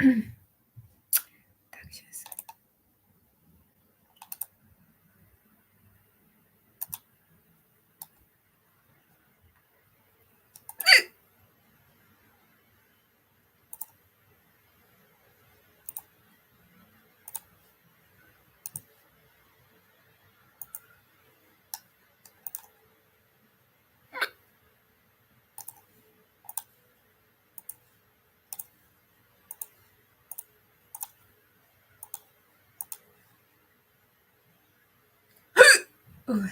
Так, сейчас. Ой,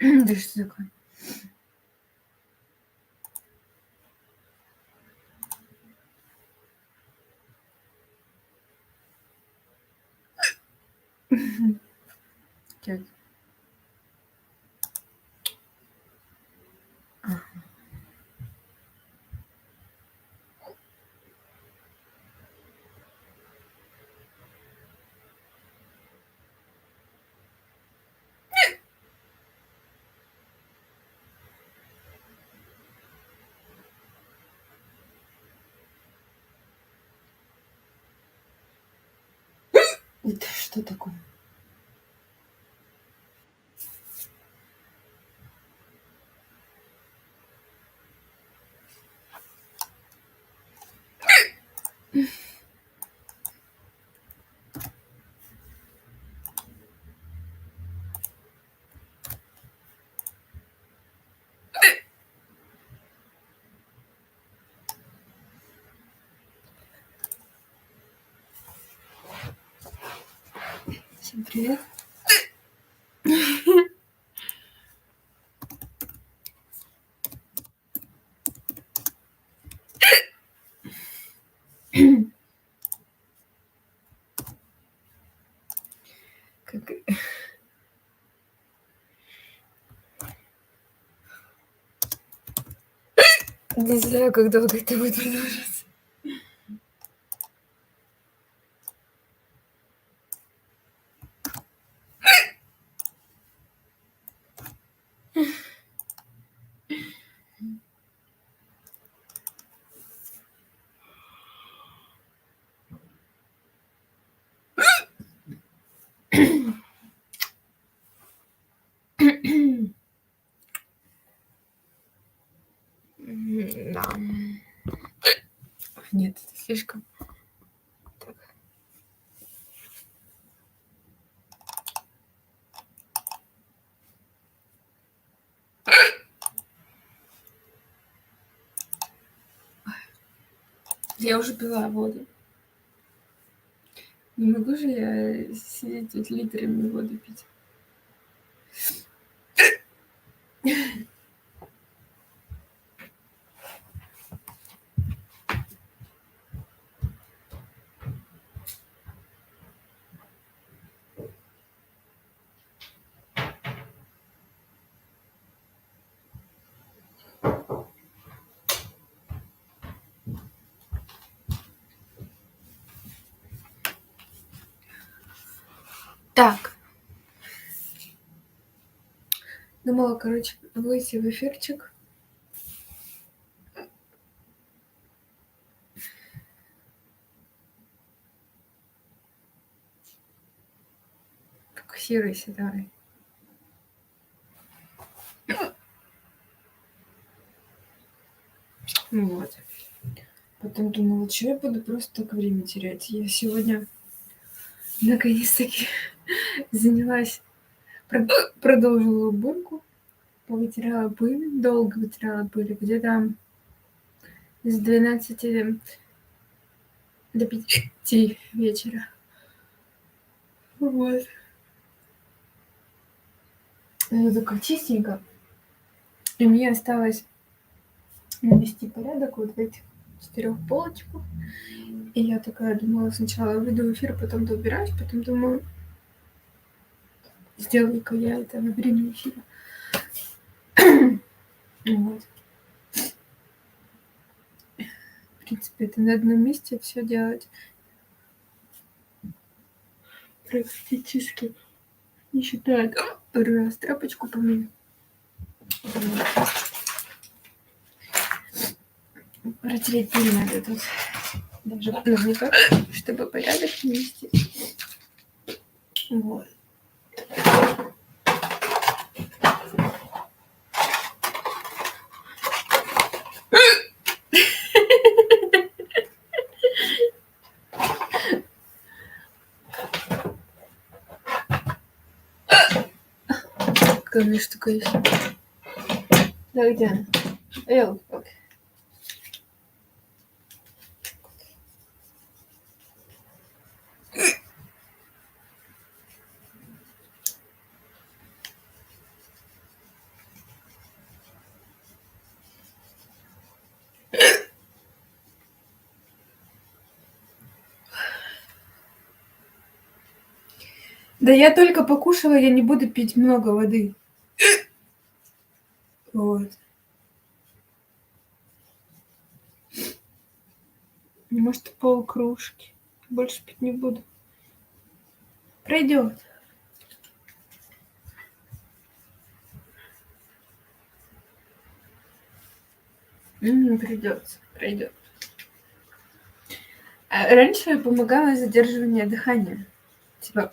да что такое? Так. Ага. Это что такое? Всем привет. Как... Не знаю, как долго это будет продолжаться. Да. Нет, это слишком. Так. Я уже пила воду. Не могу же я сидеть тут литрами воду пить. Так. Думала, короче, выйти в эфирчик. Фокусируйся, давай. Вот. Потом думала, что я буду просто так время терять. Я сегодня наконец-таки занялась, продолжила уборку, повытирала пыль, долго вытирала пыль, где-то с 12 до 5 вечера. Вот. Ну, такое чистенько. И мне осталось навести порядок вот в этих 4 полочках. И я такая думала, сначала выйду в эфир, потом доубираюсь, потом думаю, сделаю-ка я это во время эфира. Вот. В принципе, это на одном месте все делать практически не считает. Первый раз тряпочку помою. Протереть пыль надо тут. даже, ну, не так, чтобы порядок навести. Вот. Какая у меня штука есть. Да, где она? Ёлки-палки. Да я только покушала, я не буду пить много воды. Вот. Может, полкружки. Больше пить не буду. Пройдет. Придется. Пройдет. А раньше помогало задерживание дыхания. Типа